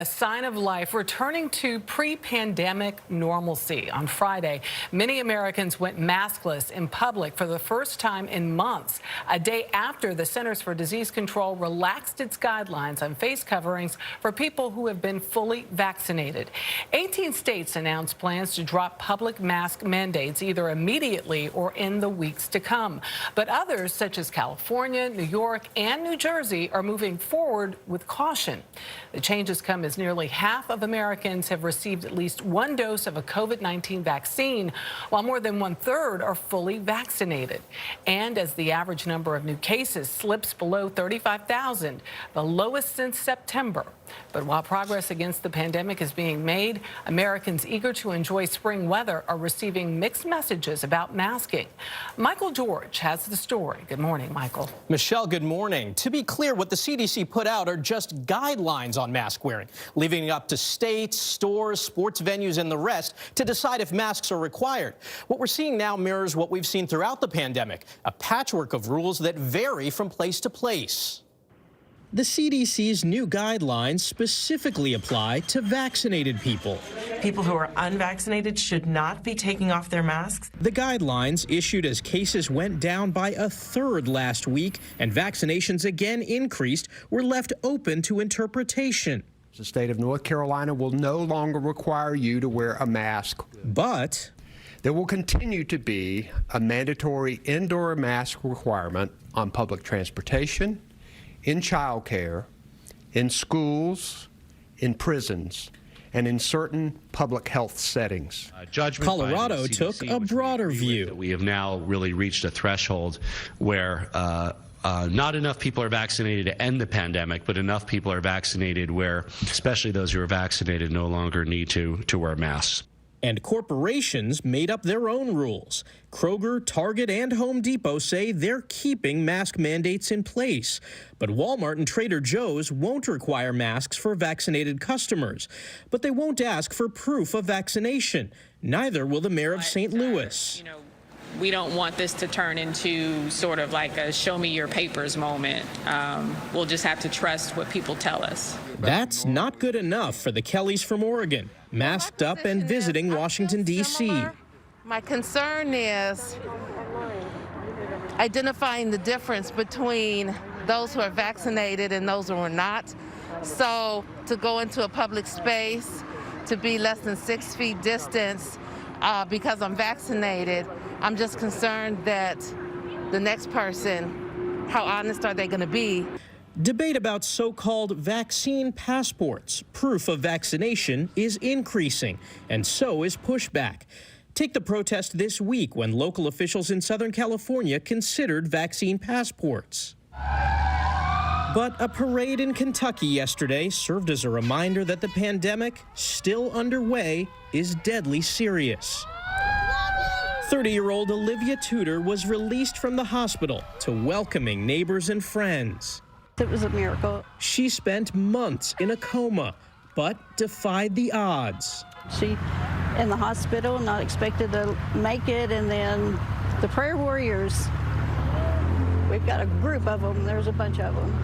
A sign of life returning to pre-pandemic normalcy. On Friday, many Americans went maskless in public for the first time in months, a day after the Centers for Disease Control relaxed its guidelines on face coverings for people who have been fully vaccinated. 18 states announced plans to drop public mask mandates either immediately or in the weeks to come. But others, such as California, New York, and New Jersey, are moving forward with caution. The changes come as nearly half of Americans have received at least one dose of a COVID-19 vaccine, while more than 1/3 are fully vaccinated. And as the average number of new cases slips below 35,000, the lowest since September. But while progress against the pandemic is being made, Americans eager to enjoy spring weather are receiving mixed messages about masking. Michael George has the story. Good morning, Michael. Michelle, good morning. To be clear, what the CDC put out are just guidelines on mask wearing, leaving it up to states, stores, sports venues, and the rest to decide if masks are required. What we're seeing now mirrors what we've seen throughout the pandemic, a patchwork of rules that vary from place to place. The CDC's new guidelines specifically apply to vaccinated people. People who are unvaccinated should not be taking off their masks. The guidelines, issued as cases went down by 1/3 last week and vaccinations again increased, were left open to interpretation. The state of North Carolina will no longer require you to wear a mask. But there will continue to be a mandatory indoor mask requirement on public transportation, in childcare, in schools, in prisons, and in certain public health settings. Colorado took a broader view. We have now really reached a threshold where not enough people are vaccinated to end the pandemic, but enough people are vaccinated where, especially those who are vaccinated, no longer need to wear masks. And corporations made up their own rules. Kroger, Target, and Home Depot say they're keeping mask mandates in place. But Walmart and Trader Joe's won't require masks for vaccinated customers. But they won't ask for proof of vaccination. Neither will the mayor of St. Louis. We don't want this to turn into sort of like a show me your papers moment. We'll just have to trust what people tell us. That's not good enough for the Kellys from Oregon, masked up and visiting Washington, D.C. My concern is identifying the difference between those who are vaccinated and those who are not. So to go into a public space, to be less than 6 feet distance because I'm vaccinated, I'm just concerned that the next person, how honest are they going to be? Debate about so-called vaccine passports, proof of vaccination, is increasing, and so is pushback. Take the protest this week when local officials in Southern California considered vaccine passports. But a parade in Kentucky yesterday served as a reminder that the pandemic, still underway, is deadly serious. 30-year-old Olivia Tudor was released from the hospital to welcoming neighbors and friends. It was a miracle. She spent months in a coma, but defied the odds. She in the hospital, not expected to make it, and then the prayer warriors, we've got a group of them. There's a bunch of them.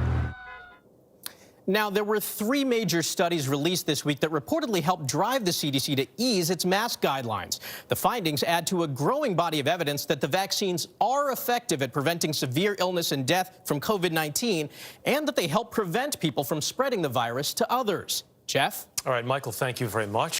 Now, there were 3 major studies released this week that reportedly helped drive the CDC to ease its mask guidelines. The findings add to a growing body of evidence that the vaccines are effective at preventing severe illness and death from COVID-19, and that they help prevent people from spreading the virus to others. Jeff? All right, Michael, thank you very much.